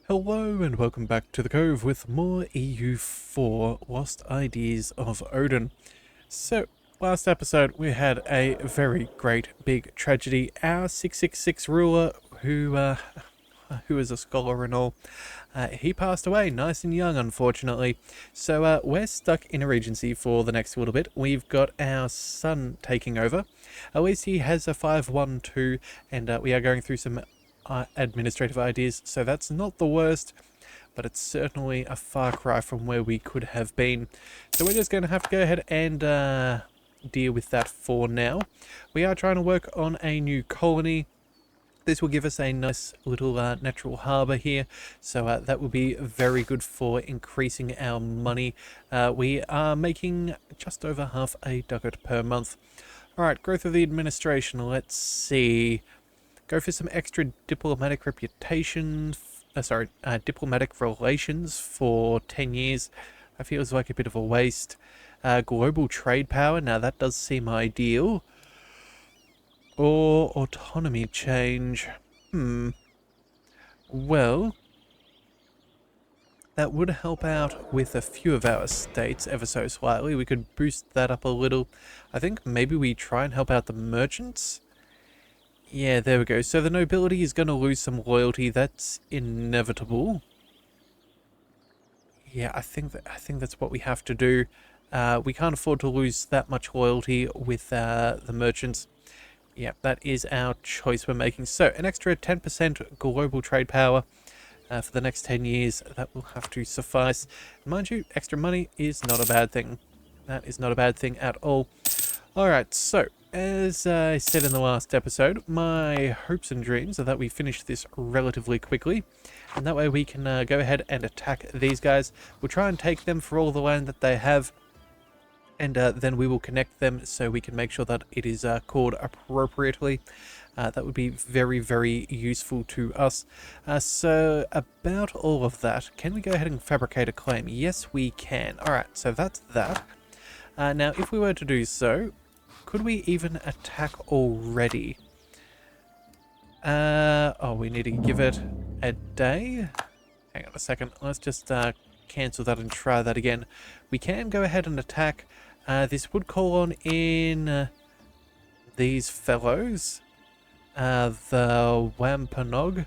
Hello and welcome back to the Cove with more EU4 Lost Ideas of Odin. So, last episode we had a very great big tragedy. Our 666 ruler, who is a scholar and all, he passed away nice and young, unfortunately. So we're stuck in a regency for the next little bit. We've got our son taking over. At least he has a 512, and we are going through some administrative ideas, so that's not the worst, but it's certainly a far cry from where we could have been. So we're just going to have to go ahead and deal with that for now. We are trying to work on a new colony. This will give us a nice little natural harbour here, so that will be very good for increasing our money. We are making just over half a ducat per month. Alright, growth of the administration, let's see. Go for some extra diplomatic reputation, diplomatic relations for 10 years. That feels like a bit of a waste. Global trade power, now that does seem ideal. Or autonomy change. Well, that would help out with a few of our states ever so slightly. We could boost that up a little. I think maybe we try and help out the merchants. Yeah, there we go. So the nobility is going to lose some loyalty. That's inevitable. Yeah, I think that's what we have to do. We can't afford to lose that much loyalty with the merchants. Yeah, that is our choice we're making. So an extra 10% global trade power for the next 10 years. That will have to suffice. Mind you, extra money is not a bad thing. That is not a bad thing at all. Alright, so as I said in the last episode, my hopes and dreams are that we finish this relatively quickly, and that way we can go ahead and attack these guys. We'll try and take them for all the land that they have, and then we will connect them so we can make sure that it is called appropriately. That would be very, very useful to us. So about all of that, can we go ahead and fabricate a claim? Yes, we can. Alright, so that's that. Now, if we were to do so, could we even attack already? Oh, we need to give it a day? Hang on a second. Let's just cancel that and try that again. We can go ahead and attack. This would call on in these fellows. The Wampanog.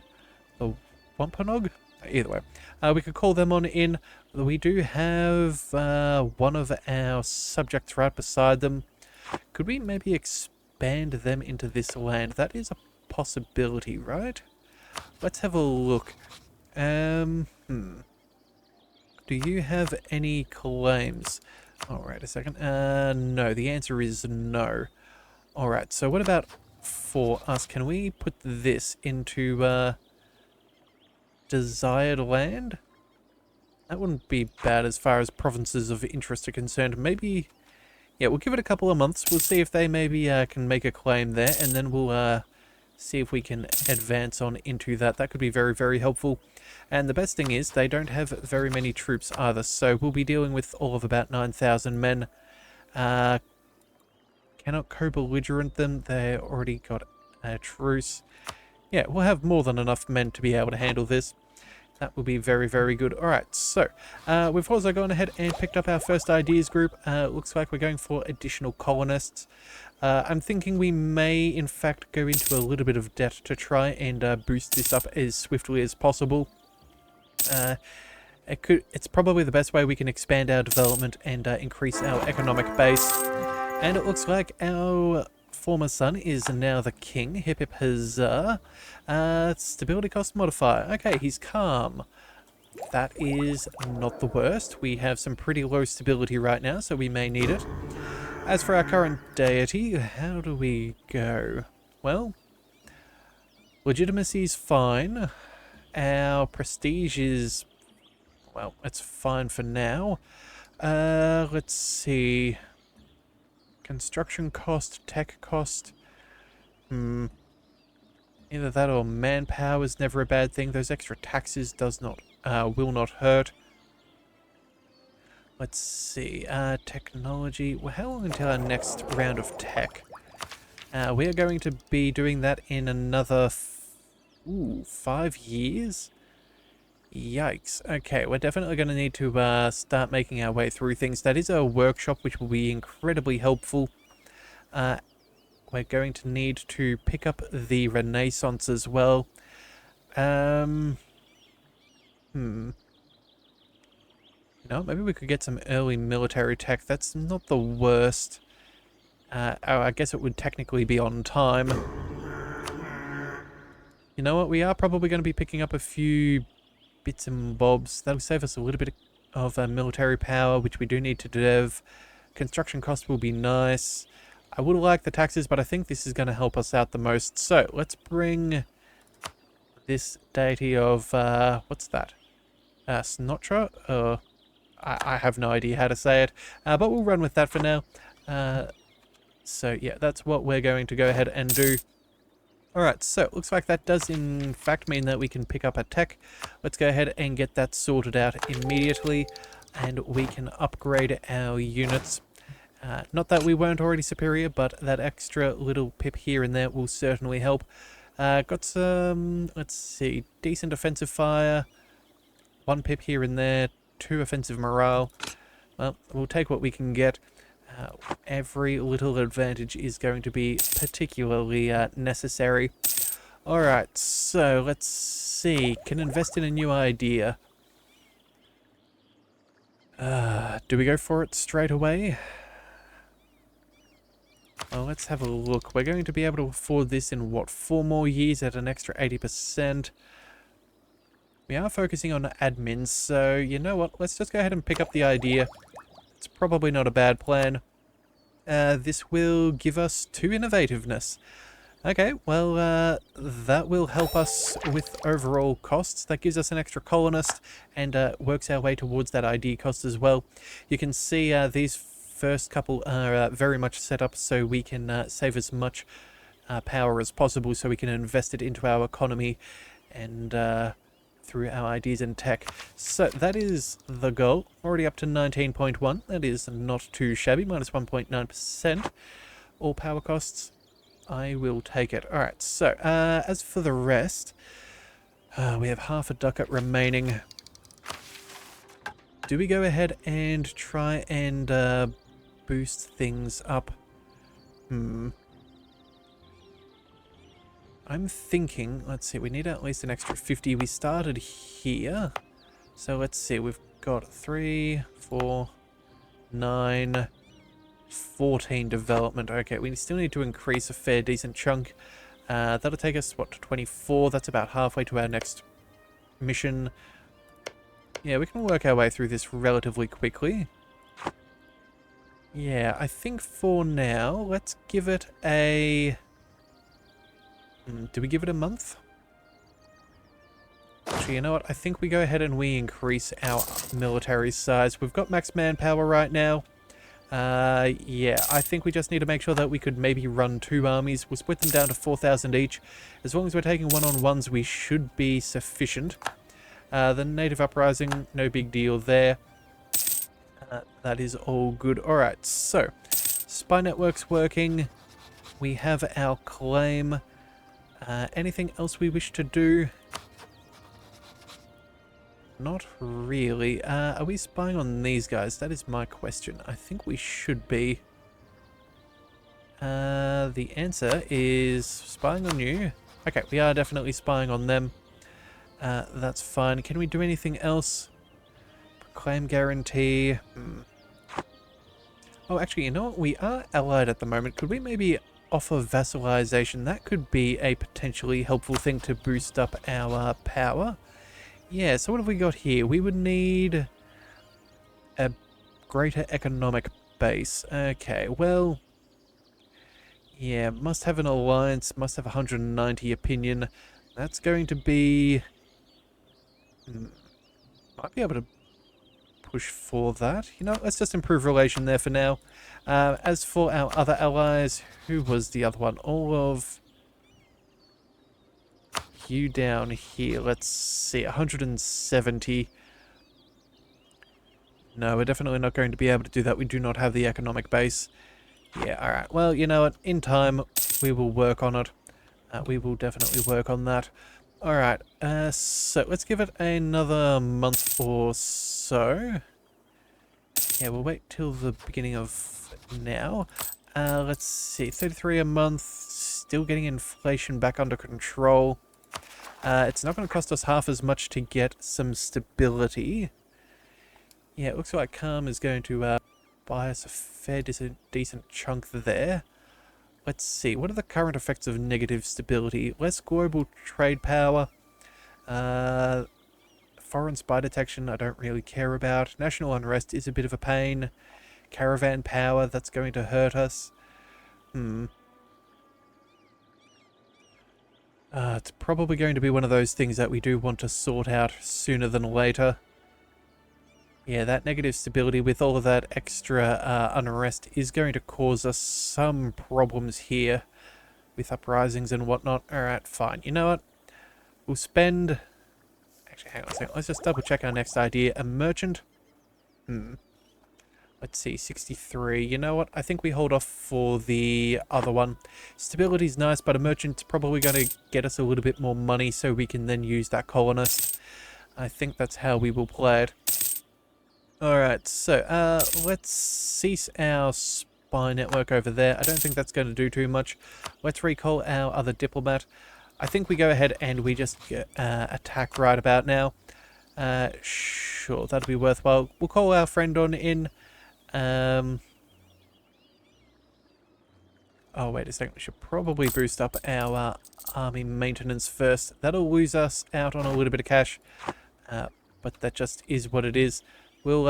The Wampanog? Either way. We could call them on in. We do have one of our subjects right beside them. Could we maybe expand them into this land? That is a possibility, right? Let's have a look. Do you have any claims? Alright, a second. No, the answer is no. Alright, so what about for us? Can we put this into desired land? That wouldn't be bad as far as provinces of interest are concerned. Maybe... yeah, we'll give it a couple of months. We'll see if they maybe can make a claim there, and then we'll see if we can advance on into that. That could be very, very helpful. And the best thing is, they don't have very many troops either, so we'll be dealing with all of about 9,000 men. Cannot co-belligerent them. They already got a truce. Yeah, we'll have more than enough men to be able to handle this. That will be very, very good. Alright, so we've also gone ahead and picked up our first ideas group. Looks like we're going for additional colonists. I'm thinking we may, in fact, go into a little bit of debt to try and boost this up as swiftly as possible. It's probably the best way we can expand our development and increase our economic base. And it looks like our former son is now the king. Hip hip huzzah. Stability cost modifier. Okay, he's calm. That is not the worst. We have some pretty low stability right now, so we may need it. As for our current deity, how do we go? Well, legitimacy is fine. Our prestige is, well, it's fine for now. Let's see. Construction cost, tech cost. Either that or manpower is never a bad thing. Those extra taxes will not hurt. Let's see. Technology. Well, how long until our next round of tech? We are going to be doing that in another 5 years. Yikes. Okay, we're definitely going to need to start making our way through things. That is a workshop, which will be incredibly helpful. Uh, we're going to need to pick up the Renaissance as well. You know, maybe we could get some early military tech. That's not the worst. Oh, I guess it would technically be on time. You know what? We are probably going to be picking up a few bits and bobs. That'll save us a little bit of military power, which we do need to dev. Construction cost will be nice. I would like the taxes, but I think this is going to help us out the most. So let's bring this deity of, what's that? Snotra? I have no idea how to say it, but we'll run with that for now. So yeah, that's what we're going to go ahead and do. Alright, so it looks like that does in fact mean that we can pick up a tech. Let's go ahead and get that sorted out immediately, and we can upgrade our units. Not that we weren't already superior, but that extra little pip here and there will certainly help. Got some, let's see, decent offensive fire, 1 pip here and there, 2 offensive morale. Well, we'll take what we can get. Every little advantage is going to be particularly necessary. Alright, so let's see. Can invest in a new idea. Do we go for it straight away? Well, let's have a look. We're going to be able to afford this in, what, 4 more years at an extra 80%. We are focusing on admins, so you know what? Let's just go ahead and pick up the idea. It's probably not a bad plan. This will give us 2 innovativeness. Okay, well, that will help us with overall costs. That gives us an extra colonist and works our way towards that ID cost as well. You can see these first couple are very much set up so we can save as much power as possible, so we can invest it into our economy and through our IDs and tech. So that is the goal. Already up to 19.1. That is not too shabby. Minus 1.9%. All power costs. I will take it. Alright, so as for the rest, we have half a ducat remaining. Do we go ahead and try and boost things up? I'm thinking, let's see, we need at least an extra 50. We started here. So let's see, we've got 3, 4, 9, 14 development. Okay, we still need to increase a fair decent chunk. That'll take us, what, to 24? That's about halfway to our next mission. Yeah, we can work our way through this relatively quickly. Yeah, I think for now, let's give it a... do we give it a month? Actually, you know what? I think we go ahead and we increase our military size. We've got max manpower right now. Yeah, I think we just need to make sure that we could maybe run 2 armies. We'll split them down to 4,000 each. As long as we're taking one-on-ones, we should be sufficient. The native uprising, no big deal there. That is all good. Alright, so spy network's working. We have our claim. Anything else we wish to do? Not really. Are we spying on these guys? That is my question. I think we should be. The answer is spying on you. Okay, we are definitely spying on them. That's fine. Can we do anything else? Proclaim guarantee. Oh, actually, you know what? We are allied at the moment. Could we maybe offer vassalization? That could be a potentially helpful thing to boost up our power. Yeah, so what have we got here? We would need a greater economic base. Okay, well, yeah, must have an alliance, must have 190 opinion. That's going to be... might be able to push for that. You know, let's just improve relation there for now. As for our other allies, who was the other one? All of you down here. Let's see, 170. No, we're definitely not going to be able to do that. We do not have the economic base. Yeah, alright. Well, you know what? In time, we will work on it. We will definitely work on that. Alright, so let's give it another month or so. Yeah, we'll wait till the beginning of now. Let's see, 33 a month, still getting inflation back under control. It's not going to cost us half as much to get some stability. Yeah, it looks like Calm is going to buy us a fair decent chunk there. Let's see, what are the current effects of negative stability? Less global trade power. Foreign spy detection, I don't really care about. National unrest is a bit of a pain. Caravan power, that's going to hurt us. It's probably going to be one of those things that we do want to sort out sooner than later. Yeah, that negative stability with all of that extra unrest is going to cause us some problems here with uprisings and whatnot. Alright, fine. You know what? We'll spend... Actually, hang on a second. Let's just double check our next idea. A merchant? Let's see, 63. You know what? I think we hold off for the other one. Stability's nice, but a merchant's probably going to get us a little bit more money so we can then use that colonist. I think that's how we will play it. Alright, so let's cease our spy network over there. I don't think that's going to do too much. Let's recall our other diplomat. I think we go ahead and we just attack right about now. Sure, that'll be worthwhile. We'll call our friend on in. Oh, wait a second. We should probably boost up our army maintenance first. That'll lose us out on a little bit of cash. But that just is what it is. We'll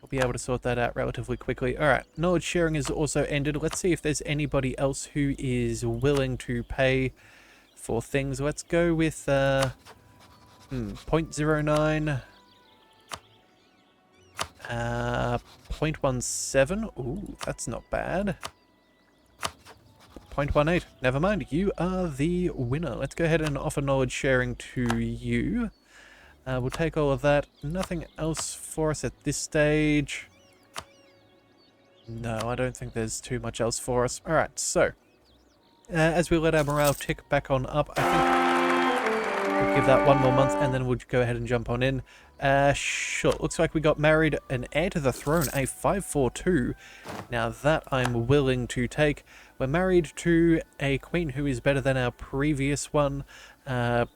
be able to sort that out relatively quickly. Alright, knowledge sharing is also ended. Let's see if there's anybody else who is willing to pay for things. Let's go with 0.09. 0.17. Ooh, that's not bad. 0.18. Never mind. You are the winner. Let's go ahead and offer knowledge sharing to you. We'll take all of that. Nothing else for us at this stage. No, I don't think there's too much else for us. Alright, so as we let our morale tick back on up, I think we'll give that one more month and then we'll go ahead and jump on in. Sure, looks like we got married an heir to the throne, a 542. Now that I'm willing to take. We're married to a queen who is better than our previous one, up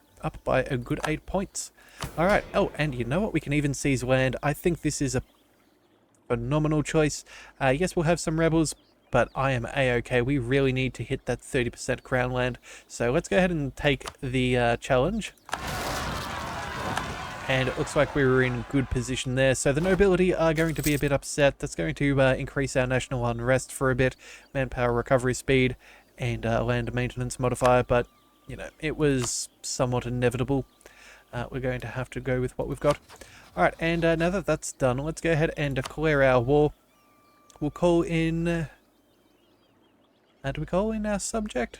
by a good 8 points. Alright, oh, and you know what? We can even seize land. I think this is a phenomenal choice. Yes, we'll have some rebels, but I am A-okay. We really need to hit that 30% crown land. So let's go ahead and take the challenge. And it looks like we were in good position there. So the nobility are going to be a bit upset. That's going to increase our national unrest for a bit. Manpower recovery speed and land maintenance modifier. But, you know, it was somewhat inevitable. We're going to have to go with what we've got. Alright, and now that that's done, let's go ahead and declare our war. We'll call in... do we call in our subject?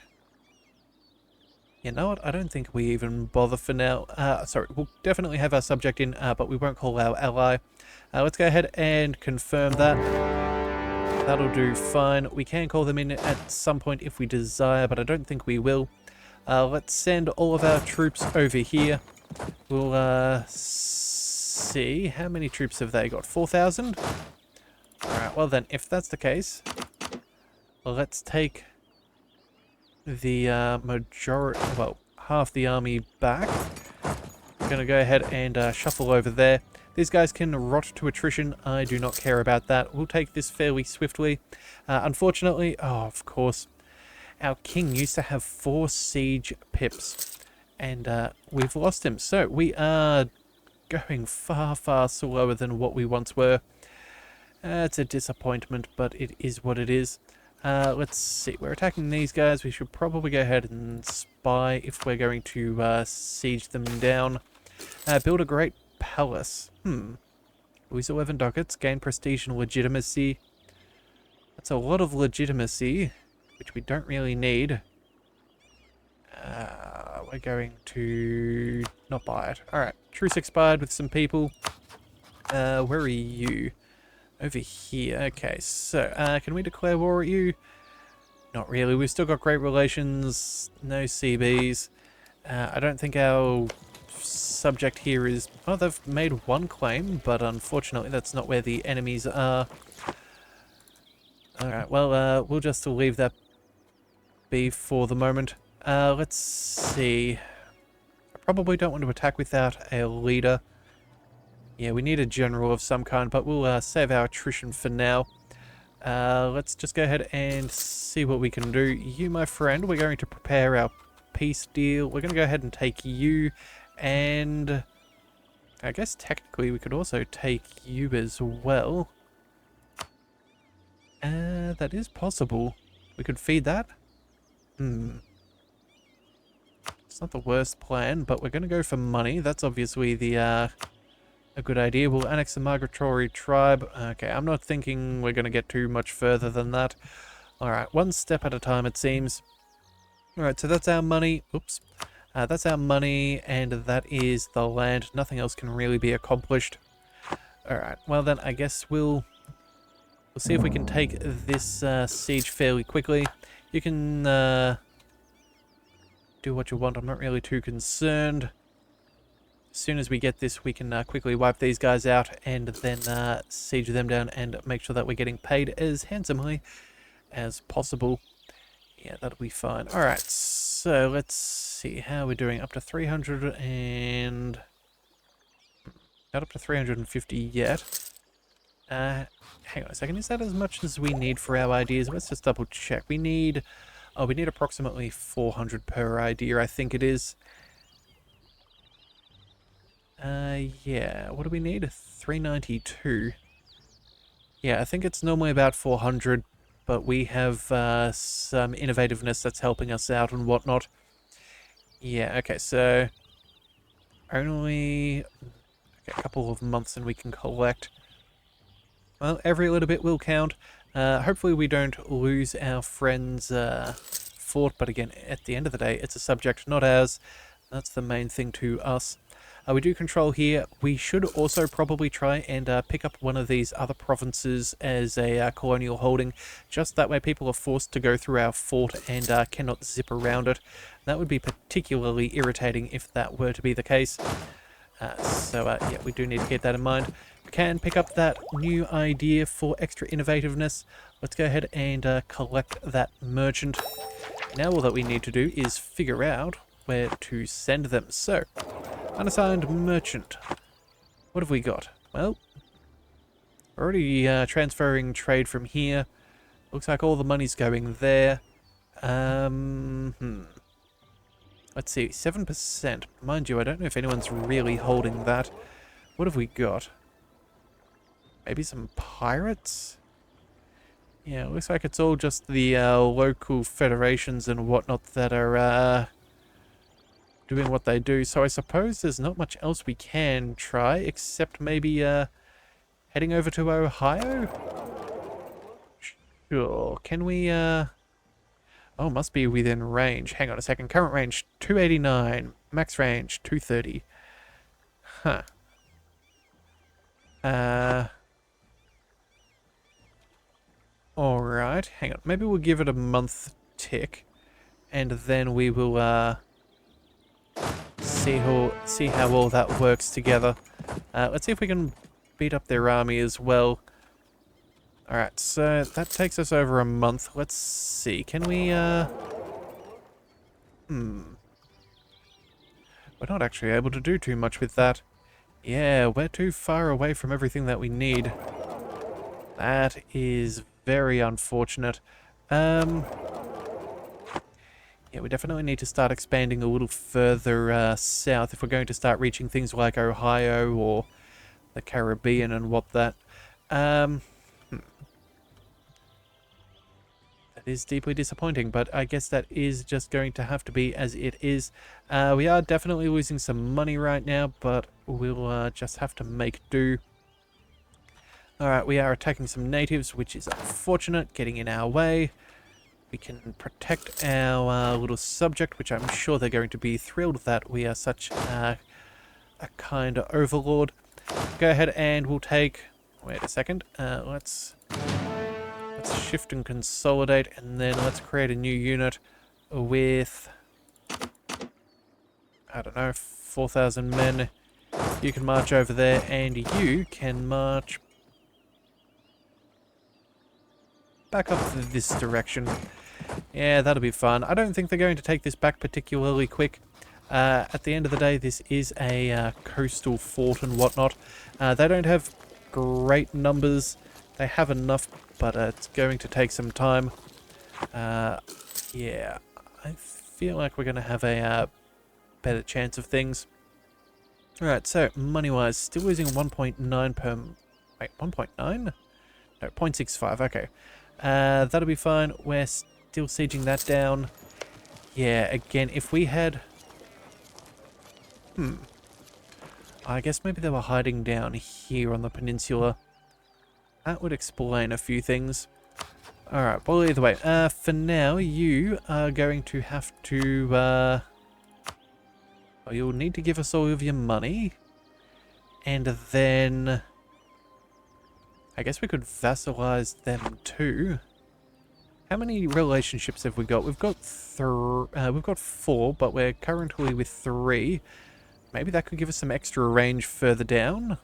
You know what? I don't think we even bother for now. Sorry, we'll definitely have our subject in, but we won't call our ally. Let's go ahead and confirm that. That'll do fine. We can call them in at some point if we desire, but I don't think we will. Let's send all of our troops over here. We'll see. How many troops have they got? 4,000? Alright, well then, if that's the case, let's take the majority, well, half the army back. We're going to go ahead and shuffle over there. These guys can rot to attrition. I do not care about that. We'll take this fairly swiftly. Unfortunately, oh, of course, our king used to have 4 siege pips. And we've lost him. So we are going far, far slower than what we once were. It's a disappointment, but it is what it is. Let's see. We're attacking these guys. We should probably go ahead and spy if we're going to siege them down. Build a great palace. Lose 11 ducats. Gain prestige and legitimacy. That's a lot of legitimacy, which we don't really need. We're going to not buy it. Alright, truce expired with some people. Where are you? Over here. Okay, so can we declare war at you? Not really. We've still got great relations. No CBs. I don't think our subject here is... Oh, they've made one claim, but unfortunately that's not where the enemies are. Alright, well, we'll just leave that be for the moment. Let's see. I probably don't want to attack without a leader. Yeah, we need a general of some kind, but we'll save our attrition for now. Let's just go ahead and see what we can do. You, my friend, we're going to prepare our peace deal. We're going to go ahead and take you, and I guess technically we could also take you as well. That is possible. We could feed that. It's not the worst plan, but we're going to go for money. That's obviously the a good idea. We'll annex the migratory tribe. Okay, I'm not thinking we're going to get too much further than that. Alright, one step at a time it seems. Alright, so that's our money. Oops. That's our money, and that is the land. Nothing else can really be accomplished. Alright, well then I guess we'll see if we can take this siege fairly quickly. You can do what you want. I'm not really too concerned. As soon as we get this, we can quickly wipe these guys out and then siege them down and make sure that we're getting paid as handsomely as possible. Yeah, that'll be fine. Alright, so let's see how we're doing. Up to 300 and... Not up to 350 yet. Hang on a second, is that as much as we need for our ideas? Let's just double check. We need... Oh, we need approximately 400 per idea, I think it is. Yeah, what do we need? 392. Yeah, I think it's normally about 400, but we have some innovativeness that's helping us out and whatnot. Yeah, okay, so only a couple of months and we can collect. Well, every little bit will count. Hopefully we don't lose our friend's fort, but again, at the end of the day, it's a subject, not ours. That's the main thing to us. We do control here. We should also probably try and pick up one of these other provinces as a colonial holding. Just that way people are forced to go through our fort and cannot zip around it. That would be particularly irritating if that were to be the case. Yeah, we do need to keep that in mind. We can pick up that new idea for extra innovativeness. Let's go ahead and collect that merchant. Now all that we need to do is figure out where to send them. So, unassigned merchant. What have we got? Well, we're already transferring trade from here. Looks like all the money's going there. Let's see, 7%. Mind you, I don't know if anyone's really holding that. What have we got? Maybe some pirates? Yeah, looks like it's all just the local federations and whatnot that are doing what they do. So I suppose there's not much else we can try, except maybe heading over to Ohio? Sure. Can we... Oh, must be within range. Hang on a second. Current range, 289. Max range, 230. Huh. Alright. Hang on. Maybe we'll give it a month tick. And then we will, see how all that works together. Let's see if we can beat up their army as well. Alright, so that takes us over a month. Let's see, can we, We're not actually able to do too much with that. Yeah, we're too far away from everything that we need. That is very unfortunate. Yeah, we definitely need to start expanding a little further south if we're going to start reaching things like Ohio or the Caribbean and that is deeply disappointing, but I guess that is just going to have to be as it is. We are definitely losing some money right now, but we'll just have to make do. Alright, we are attacking some natives, which is unfortunate, getting in our way. We can protect our little subject, which I'm sure they're going to be thrilled that we are such a kind overlord. Go ahead and we'll take... Wait a second. Let's shift and consolidate, and then let's create a new unit with... I don't know, 4,000 men. You can march over there, and you can march back up this direction. Yeah, that'll be fun. I don't think they're going to take this back particularly quick. At the end of the day, this is a coastal fort and whatnot. They don't have great numbers. They have enough, but it's going to take some time. Yeah, I feel like we're going to have a better chance of things. Alright, so money-wise, still losing 1.9 per... Wait, 1.9? No, 0.65, okay. That'll be fine. We're still sieging that down. Yeah, again, if we had... I guess maybe they were hiding down here on the peninsula. That would explain a few things. Alright, well, either way, for now, you are going to have to, well, you'll need to give us all of your money. And then... I guess we could vassalize them too. How many relationships have we got? We've got 4, but we're currently with 3. Maybe that could give us some extra range further down.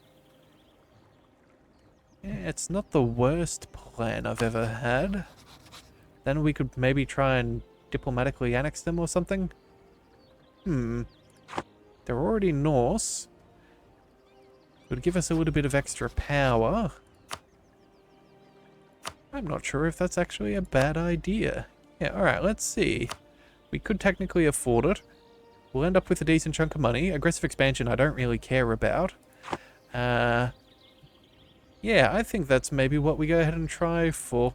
Yeah, it's not the worst plan I've ever had. Then we could maybe try and diplomatically annex them or something. They're already Norse. It would give us a little bit of extra power. I'm not sure if that's actually a bad idea. Yeah, alright, let's see. We could technically afford it. We'll end up with a decent chunk of money. Aggressive expansion I don't really care about. Yeah, I think that's maybe what we go ahead and try for.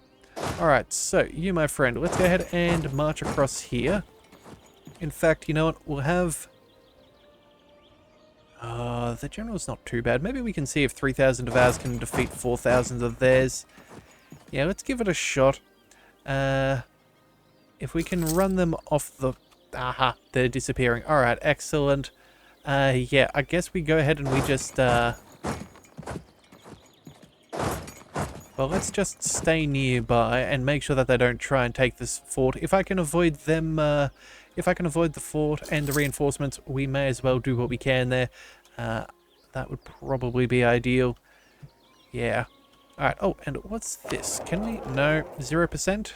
Alright, so you, my friend, let's go ahead and march across here. In fact, you know what? We'll have... the general's not too bad. Maybe we can see if 3,000 of ours can defeat 4,000 of theirs. Yeah, let's give it a shot. If we can run them off the... Aha, they're disappearing. Alright, excellent. Yeah, I guess we go ahead and we just... Well, let's just stay nearby and make sure that they don't try and take this fort. If I can avoid them... if I can avoid the fort and the reinforcements, we may as well do what we can there. That would probably be ideal. Yeah. Alright, oh, and what's this? Can we... No, 0%?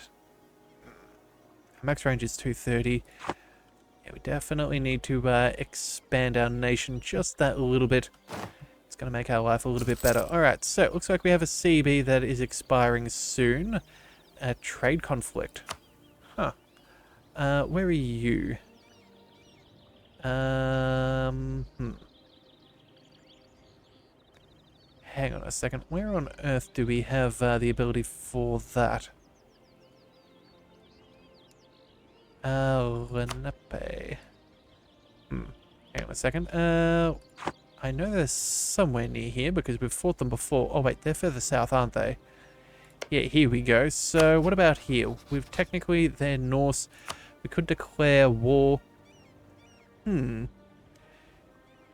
Max range is 230. Yeah, we definitely need to expand our nation just that little bit. It's going to make our life a little bit better. Alright, so it looks like we have a CB that is expiring soon. A trade conflict. Huh. Where are you? Hang on a second. Where on earth do we have the ability for that? Lenape. Hang on a second. I know they're somewhere near here because we've fought them before. Oh wait, they're further south, aren't they? Yeah, here we go. So what about here? We've technically, they're Norse. We could declare war.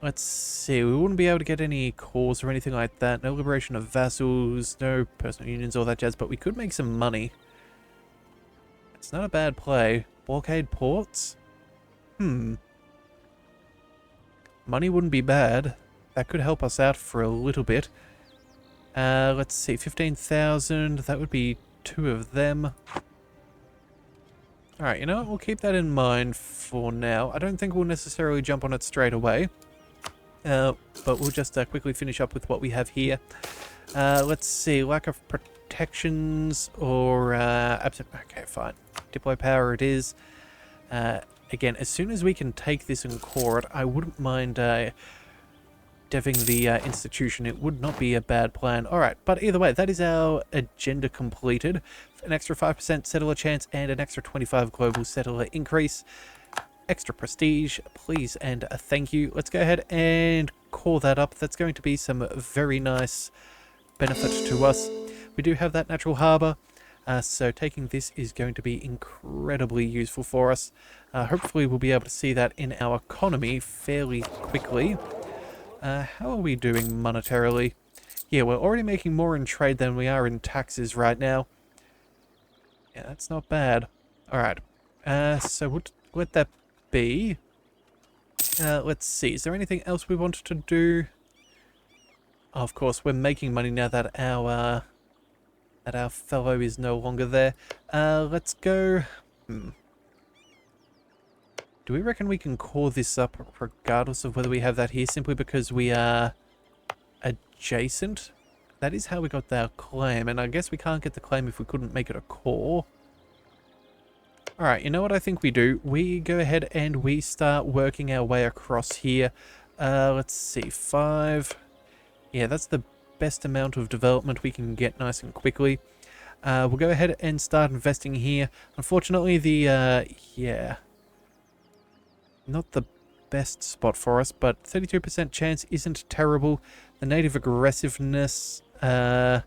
Let's see, we wouldn't be able to get any cause or anything like that. No liberation of vassals, no personal unions, all that jazz, but we could make some money. It's not a bad play. Blockade ports? Money wouldn't be bad. That could help us out for a little bit. Let's see, 15,000, that would be 2 of them. Alright, you know what, we'll keep that in mind for now. I don't think we'll necessarily jump on it straight away. But we'll just quickly finish up with what we have here. Let's see, lack of protections or absent... Okay, fine. Diplo power it is. Again, as soon as we can take this and core it, I wouldn't mind deving the institution. It would not be a bad plan. Alright, but either way, that is our agenda completed. An extra 5% settler chance and an extra 25 global settler increase. Extra prestige, please, and a thank you. Let's go ahead and call that up. That's going to be some very nice benefit to us. We do have that natural harbour, so taking this is going to be incredibly useful for us. Hopefully we'll be able to see that in our economy fairly quickly. How are we doing monetarily? Yeah, we're already making more in trade than we are in taxes right now. Yeah, that's not bad. Alright, so we'll let that be. Let's see. Is there anything else we wanted to do? Of course, we're making money now that our fellow is no longer there. Let's go. Do we reckon we can call this up regardless of whether we have that here, simply because we are adjacent? That is how we got our claim, and I guess we can't get the claim if we couldn't make it a core. Alright, you know what I think we do? We go ahead and we start working our way across here. Let's see, 5. Yeah, that's the best amount of development we can get nice and quickly. We'll go ahead and start investing here. Unfortunately, yeah, not the best spot for us, but 32% chance isn't terrible. The native aggressiveness could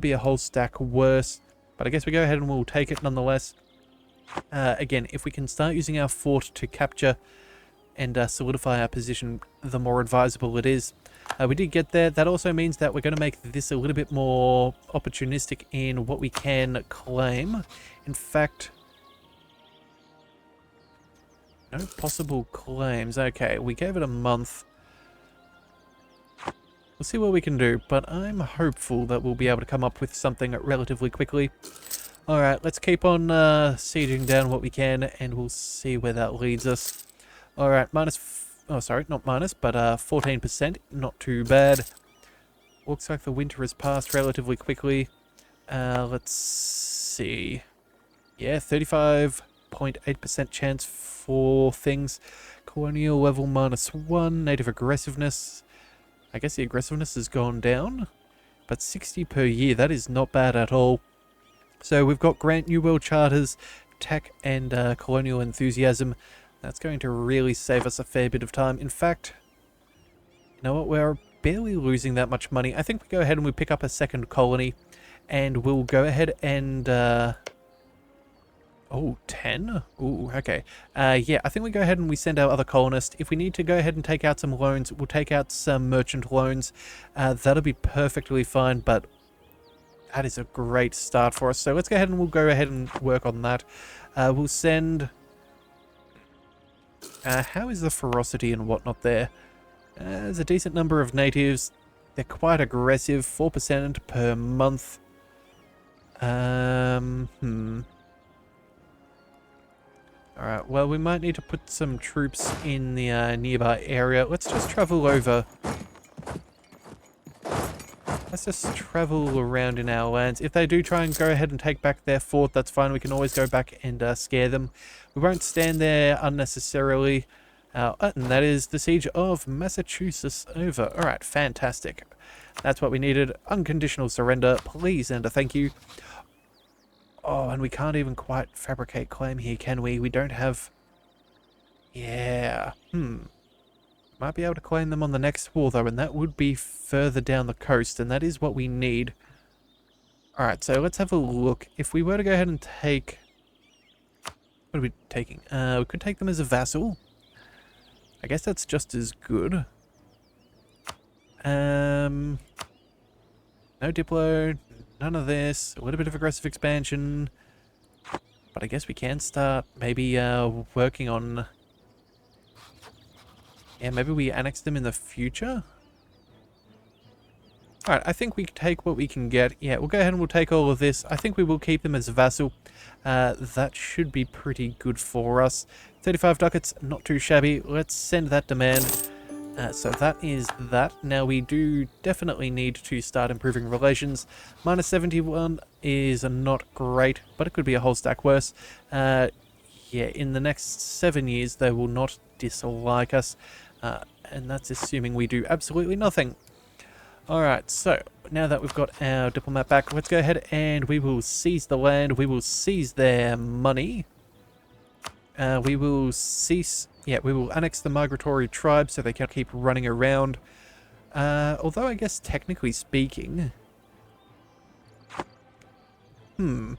be a whole stack worse, but I guess we go ahead and we'll take it nonetheless. Again, if we can start using our fort to capture and solidify our position, the more advisable it is. We did get there. That also means that we're going to make this a little bit more opportunistic in what we can claim. In fact, no possible claims. Okay, we gave it a month. We'll see what we can do, but I'm hopeful that we'll be able to come up with something relatively quickly. Alright, let's keep on sieging down what we can, and we'll see where that leads us. Alright, oh, sorry, not minus, but 14%. Not too bad. Looks like the winter has passed relatively quickly. Let's see. Yeah, 35.8% chance for things. Colonial level -1. Native aggressiveness. I guess the aggressiveness has gone down. But 60 per year, that is not bad at all. So we've got grant New World Charters, tech, and colonial enthusiasm. That's going to really save us a fair bit of time. In fact, you know what? We're barely losing that much money. I think we go ahead and we pick up a second colony. And we'll go ahead and... oh, 10? Ooh, okay. Yeah, I think we go ahead and we send our other colonist. If we need to go ahead and take out some loans, we'll take out some merchant loans. That'll be perfectly fine, but that is a great start for us. So let's go ahead and we'll go ahead and work on that. We'll send... how is the ferocity and whatnot there? There's a decent number of natives. They're quite aggressive. 4% per month. Alright, well, we might need to put some troops in the nearby area. Let's just travel over. Let's just travel around in our lands. If they do try and go ahead and take back their fort, that's fine. We can always go back and scare them. We won't stand there unnecessarily. And that is the siege of Massachusetts over. Alright, fantastic. That's what we needed. Unconditional surrender, please, and a thank you. Oh, and we can't even quite fabricate claim here, can we? We don't have... Yeah. Might be able to claim them on the next war, though, and that would be further down the coast, and that is what we need. Alright, so let's have a look. If we were to go ahead and take... What are we taking? We could take them as a vassal. I guess that's just as good. No Diplo, none of this. A little bit of aggressive expansion. But I guess we can start maybe working on... Yeah, maybe we annex them in the future? Alright, I think we take what we can get. Yeah, we'll go ahead and we'll take all of this. I think we will keep them as a vassal. That should be pretty good for us. 35 ducats, not too shabby. Let's send that demand. So that is that. Now we do definitely need to start improving relations. -71 is not great, but it could be a whole stack worse. Yeah, in the next 7 years they will not dislike us. And that's assuming we do absolutely nothing. Alright, so now that we've got our diplomat back, let's go ahead and we will seize the land. We will seize their money. We will cease... Yeah, we will annex the migratory tribes so they can keep running around. Although I guess technically speaking... You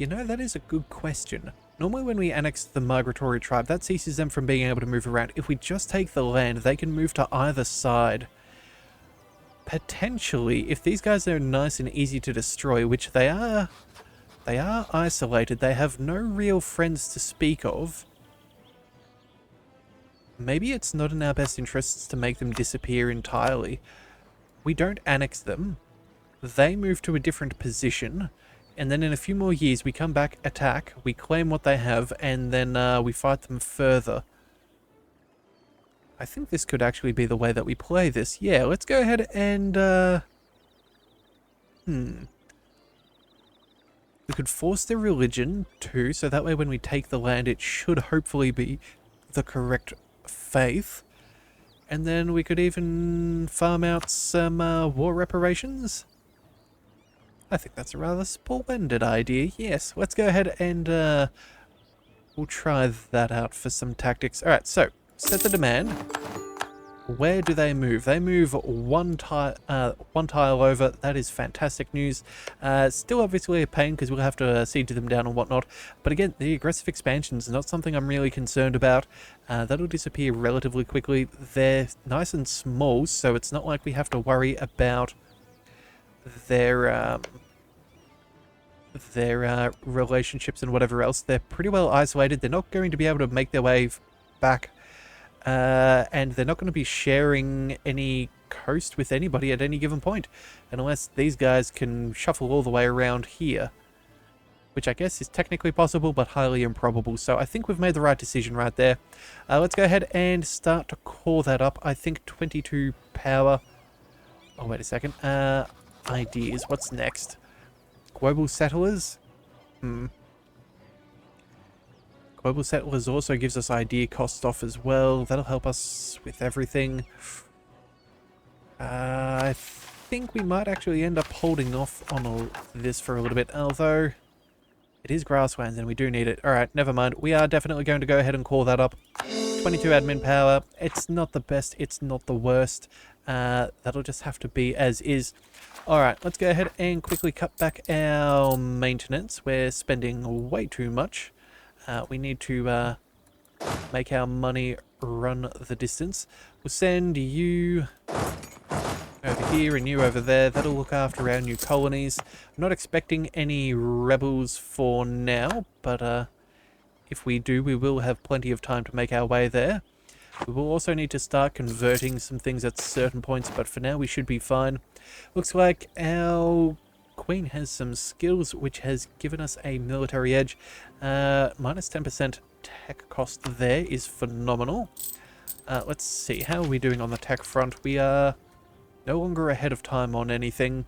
know, that is a good question. Normally when we annex the migratory tribe, that ceases them from being able to move around. If we just take the land, they can move to either side. Potentially, if these guys are nice and easy to destroy, which they are isolated. They have no real friends to speak of. maybe it's not in our best interests to make them disappear entirely. We don't annex them. They move to a different position. And then in a few more years, we come back, attack, we claim what they have, and then we fight them further. I think this could actually be the way that we play this. Yeah, let's go ahead and, we could force their religion too, so that way when we take the land, it should hopefully be the correct faith. And then we could even farm out some war reparations. I think that's a rather splendid idea. Yes, let's go ahead and we'll try that out for some tactics. Alright, so set the demand. Where do they move? They move one tile over. That is fantastic news. Still obviously a pain because we'll have to siege them down and whatnot. But again, the aggressive expansion is not something I'm really concerned about. That'll disappear relatively quickly. They're nice and small, so it's not like we have to worry about their relationships and whatever else. They're pretty well isolated. They're not going to be able to make their way back. And they're not going to be sharing any coast with anybody at any given point, unless these guys can shuffle all the way around here, which I guess is technically possible, but highly improbable. So I think we've made the right decision right there. Let's go ahead and start to call that up. I think 22 power. Oh, wait a second. Ideas. What's next? Global settlers? Global settlers also gives us idea cost off as well. That'll help us with everything. I think we might actually end up holding off on this for a little bit, although it is grasslands and we do need it. Alright, never mind. We are definitely going to go ahead and call that up. 22 admin power. It's not the best, it's not the worst. That'll just have to be as is. Alright, let's go ahead and quickly cut back our maintenance. We're spending way too much. We need to make our money run the distance. We'll send you over here and you over there. That'll look after our new colonies. I'm not expecting any rebels for now, but if we do, we will have plenty of time to make our way there. We will also need to start converting some things at certain points, but for now we should be fine. Looks like our Queen has some skills which has given us a military edge. Minus 10% tech cost there is phenomenal. Let's see, how are we doing on the tech front? We are no longer ahead of time on anything.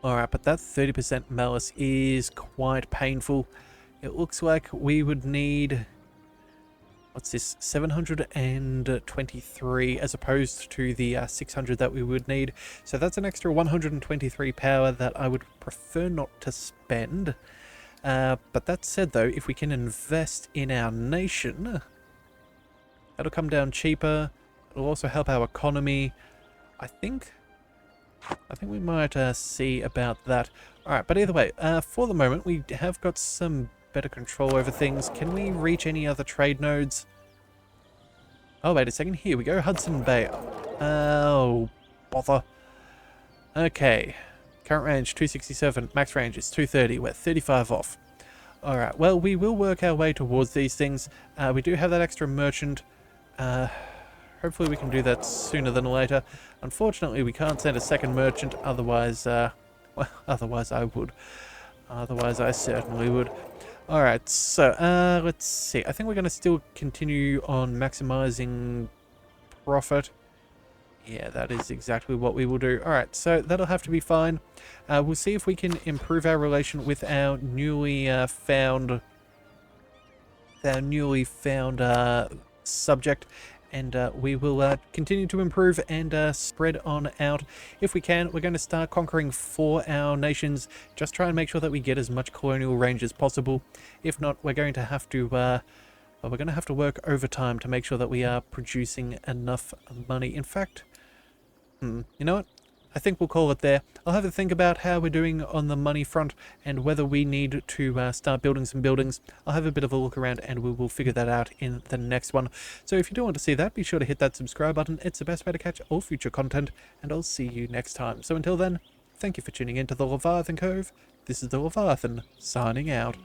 Alright, but that 30% malice is quite painful. It looks like we would need... what's this? 723 as opposed to the 600 that we would need. So that's an extra 123 power that I would prefer not to spend. But that said though, if we can invest in our nation, that'll come down cheaper. It'll also help our economy. I think we might see about that. Alright, but either way, for the moment we have got some better control over things. Can we reach any other trade nodes? Oh, wait a second. Here we go. Hudson Bay. Oh, bother. Okay. Current range 267. Max range is 230. We're 35 off. Alright, well, we will work our way towards these things. We do have that extra merchant. Hopefully we can do that sooner than later. Unfortunately, we can't send a second merchant. Otherwise, well, otherwise I would. Otherwise, I certainly would. Alright, so, let's see. I think we're going to still continue on maximizing profit. Yeah, that is exactly what we will do. Alright, so that'll have to be fine. We'll see if we can improve our relation with our newly found subject. And we will continue to improve and spread on out. If we can, we're going to start conquering for our nations. Just try and make sure that we get as much colonial range as possible. If not, we're going to have to work overtime to make sure that we are producing enough money. In fact, you know what? I think we'll call it there. I'll have to think about how we're doing on the money front and whether we need to start building some buildings. I'll have a bit of a look around and we will figure that out in the next one. So if you do want to see that, be sure to hit that subscribe button. It's the best way to catch all future content, and I'll see you next time. So until then, thank you for tuning in to the Leviathan Cove. This is the Leviathan, signing out.